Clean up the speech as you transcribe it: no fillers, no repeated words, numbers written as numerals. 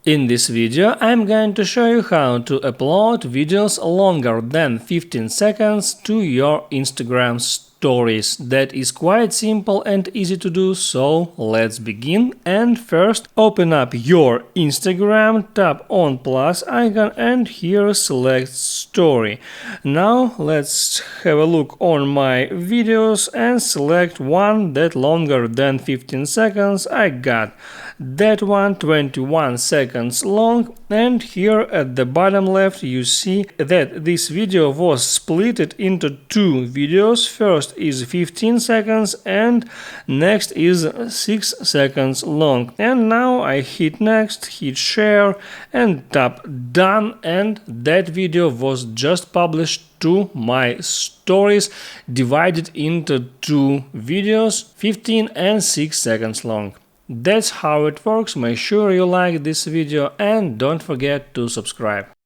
In this video, I'm going to show you how to upload videos longer than 15 seconds to your Instagram stories. That is quite simple and easy to do, so let's begin. And first, open up your Instagram, tap on plus icon and here select story. Now let's have a look on my videos and select one that longer than 15 seconds. I got that one 21 seconds long, and here at the bottom left you see that this video was split into two videos. First is 15 seconds and next is 6 seconds long. And now I hit next, hit share and tap done, and that video was just published to my stories, divided into two videos, 15 and 6 seconds long. That's how it works. Make sure you like this video and don't forget to subscribe.